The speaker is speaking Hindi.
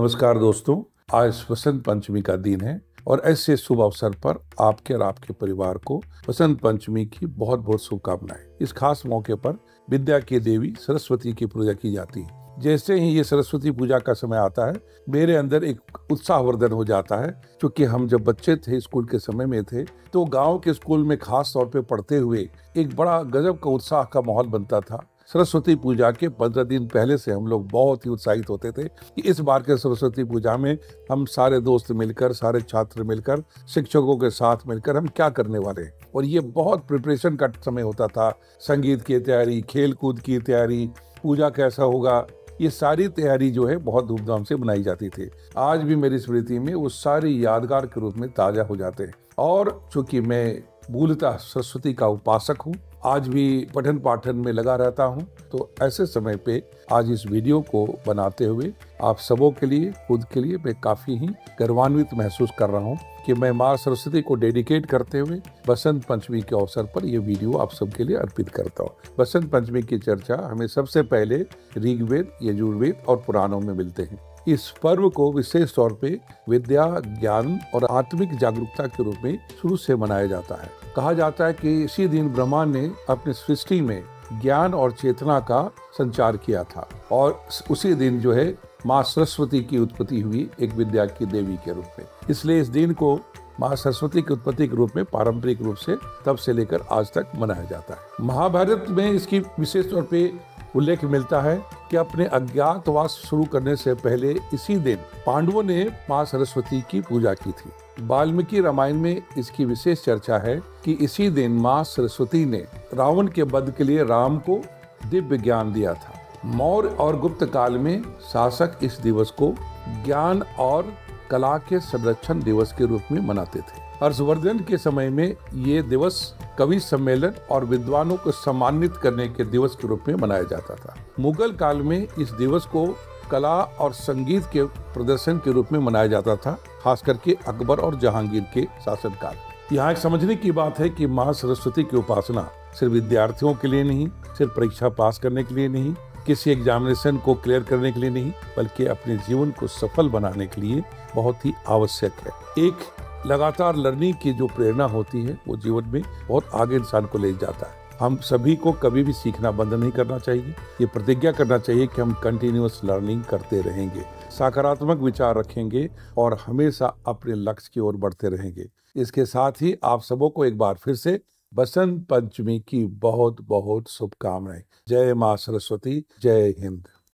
नमस्कार दोस्तों, आज वसंत पंचमी का दिन है और ऐसे शुभ अवसर पर आपके और आपके परिवार को वसंत पंचमी की बहुत बहुत शुभकामनाएं। इस खास मौके पर विद्या की देवी सरस्वती की पूजा की जाती है। जैसे ही ये सरस्वती पूजा का समय आता है, मेरे अंदर एक उत्साहवर्धन हो जाता है, क्योंकि हम जब बच्चे थे, स्कूल के समय में थे, तो गांव के स्कूल में खास तौर पे पढ़ते हुए एक बड़ा गजब का उत्साह का माहौल बनता था। सरस्वती पूजा के 15 दिन पहले से हम लोग बहुत ही उत्साहित होते थे कि इस बार के सरस्वती पूजा में हम सारे दोस्त मिलकर, सारे छात्र मिलकर, शिक्षकों के साथ मिलकर हम क्या करने वाले हैं। और ये बहुत प्रिपरेशन का समय होता था। संगीत की तैयारी, खेल कूद की तैयारी, पूजा कैसा होगा, ये सारी तैयारी जो है बहुत धूमधाम से बनाई जाती थी। आज भी मेरी स्मृति में वो सारी यादगार के रूप में ताजा हो जाते हैं। और चूंकि मैं मूलतः सरस्वती का उपासक हूँ, आज भी पठन पाठन में लगा रहता हूँ, तो ऐसे समय पे आज इस वीडियो को बनाते हुए आप सबों के लिए, खुद के लिए मैं काफी ही गर्वान्वित महसूस कर रहा हूँ कि मैं माँ सरस्वती को डेडिकेट करते हुए बसंत पंचमी के अवसर पर यह वीडियो आप सबके लिए अर्पित करता हूँ। बसंत पंचमी की चर्चा हमें सबसे पहले ऋग्वेद, यजुर्वेद और पुराणों में मिलते हैं। इस पर्व को विशेष तौर पे विद्या, ज्ञान और आत्मिक जागरूकता के रूप में शुरू से मनाया जाता है। कहा जाता है कि इसी दिन ब्रह्मा ने अपनी सृष्टि में ज्ञान और चेतना का संचार किया था और उसी दिन जो है माँ सरस्वती की उत्पत्ति हुई, एक विद्या की देवी के रूप में। इसलिए इस दिन को माँ सरस्वती की उत्पत्ति के रूप में पारंपरिक रूप से तब से लेकर आज तक मनाया जाता है। महाभारत में इसकी विशेष तौर पे उल्लेख मिलता है कि अपने अज्ञातवास शुरू करने से पहले इसी दिन पांडवों ने माँ सरस्वती की पूजा की थी। वाल्मीकि रामायण में इसकी विशेष चर्चा है कि इसी दिन माँ सरस्वती ने रावण के वध के लिए राम को दिव्य ज्ञान दिया था। मौर्य और गुप्त काल में शासक इस दिवस को ज्ञान और कला के संरक्षण दिवस के रूप में मनाते थे। हर्षवर्धन के समय में ये दिवस कवि सम्मेलन और विद्वानों को सम्मानित करने के दिवस के रूप में मनाया जाता था। मुगल काल में इस दिवस को कला और संगीत के प्रदर्शन के रूप में मनाया जाता था, खास करके अकबर और जहांगीर के शासनकाल। यहाँ एक समझने की बात है कि माँ सरस्वती की उपासना सिर्फ विद्यार्थियों के लिए नहीं, सिर्फ परीक्षा पास करने के लिए नहीं, किसी एग्जामिनेशन को क्लियर करने के लिए नहीं, बल्कि अपने जीवन को सफल बनाने के लिए बहुत ही आवश्यक है। एक लगातार लर्निंग की जो प्रेरणा होती है, वो जीवन में बहुत आगे इंसान को ले जाता है। हम सभी को कभी भी सीखना बंद नहीं करना चाहिए। ये प्रतिज्ञा करना चाहिए कि हम कंटिन्यूअस लर्निंग करते रहेंगे, सकारात्मक विचार रखेंगे और हमेशा अपने लक्ष्य की ओर बढ़ते रहेंगे। इसके साथ ही आप सबों को एक बार फिर से बसंत पंचमी की बहुत बहुत शुभकामनाएं। जय माँ सरस्वती, जय हिंद।